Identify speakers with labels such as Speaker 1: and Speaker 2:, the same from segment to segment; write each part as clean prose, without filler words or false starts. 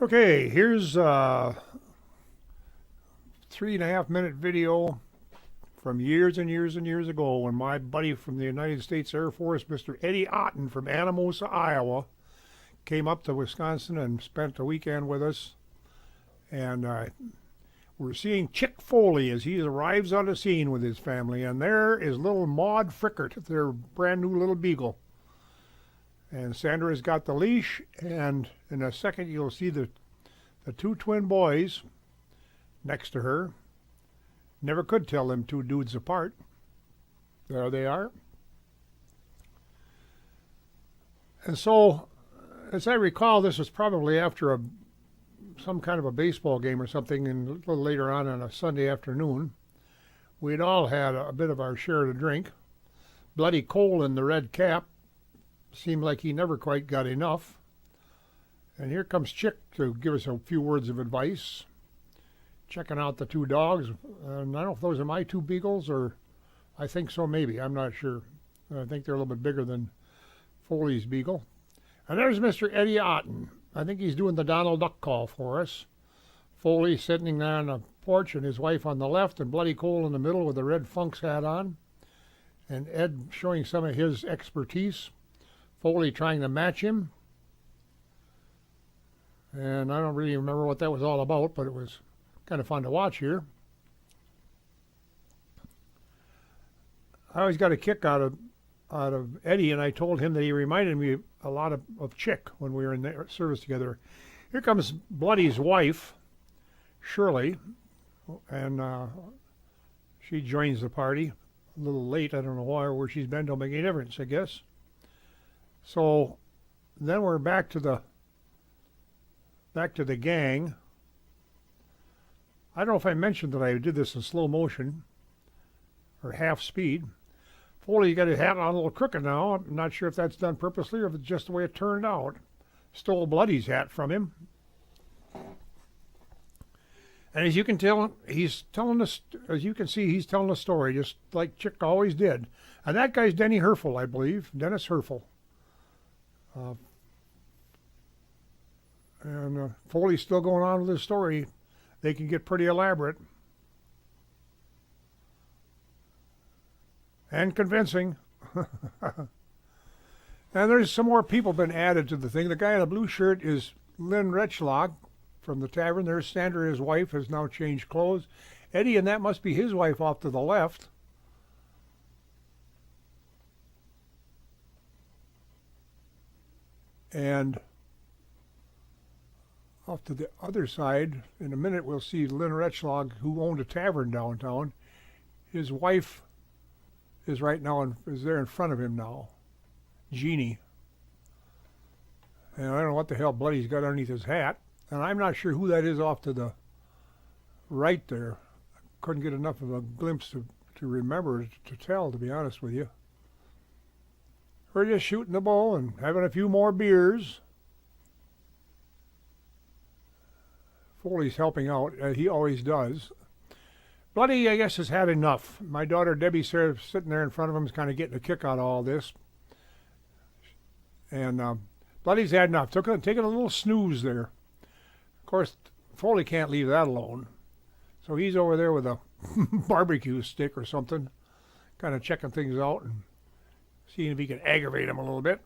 Speaker 1: Okay, here's a 3.5 minute video from years and years and years ago when my buddy from the United States Air Force, Mr. Eddie Otten from Anamosa, Iowa, came up to Wisconsin and spent a weekend with us. And we're seeing Chick Foley as he arrives on the scene with his family. And there is little Maud Frickert, their brand new little beagle. And Sandra's got the leash, and in a second you'll see the two twin boys next to her. Never could tell them two dudes apart. There they are. And so, as I recall, this was probably after some kind of a baseball game or something, and a little later on a Sunday afternoon. We'd all had a bit of our share to drink. Bloody Cole in the red cap seemed like he never quite got enough. And here comes Chick to give us a few words of advice, checking out the two dogs. And I don't know if those are my two beagles, or I think so, maybe. I'm not sure. I think they're a little bit bigger than Foley's beagle. And there's Mr. Eddie Otten. I think he's doing the Donald Duck call for us. Foley sitting there on the porch and his wife on the left, and Bloody Cole in the middle with a red Funk's hat on. And Ed showing some of his expertise. Foley trying to match him. And I don't really remember what that was all about, but it was kind of fun to watch here. I always got a kick out of Eddie, and I told him that he reminded me a lot of Chick when we were in the service together. Here comes Bloody's wife, Shirley, and she joins the party. A little late, I don't know why or where she's been, don't make any difference, I guess. So then we're back to the gang. I don't know if I mentioned that I did this in slow motion or half speed. Foley got his hat on a little crooked now. I'm not sure if that's done purposely or if it's just the way it turned out. Stole Bloody's hat from him. And as you can tell, he's telling us, as you can see, he's telling a story just like Chick always did. And that guy's Denny Herfel, I believe, Dennis Herfel. And Foley's still going on with his story. They can get pretty elaborate and convincing. And there's some more people been added to the thing. The guy in the blue shirt is Lynn Retschlag from the tavern. There's Sandra, his wife, has now changed clothes. Eddie, and that must be his wife off to the left. And off to the other side, in a minute, we'll see Lynn Retschlag, who owned a tavern downtown. His wife is right now is there in front of him now, Jeannie. And I don't know what the hell Bloody's got underneath his hat. And I'm not sure who that is off to the right there. I couldn't get enough of a glimpse to remember to tell, to be honest with you. We're just shooting the bull and having a few more beers. Foley's helping out, he always does. Bloody, I guess, has had enough. My daughter Debbie sitting there in front of him is kind of getting a kick out of all this. And Bloody's had enough. Taking a little snooze there. Of course, Foley can't leave that alone. So he's over there with a barbecue stick or something, kind of checking things out and seeing if he can aggravate him a little bit.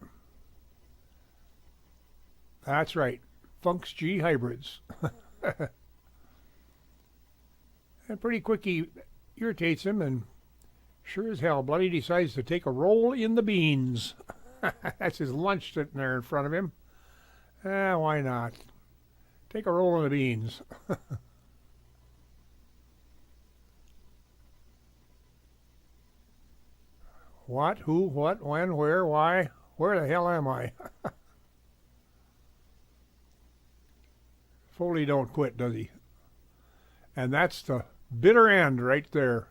Speaker 1: That's right. Funk's G hybrids. And pretty quick he irritates him, and sure as hell, Bloody decides to take a roll in the beans. That's his lunch sitting there in front of him. Why not? Take a roll in the beans. What, who, what, when, where, why? Where the hell am I? Foley don't quit, does he? And that's the bitter end right there.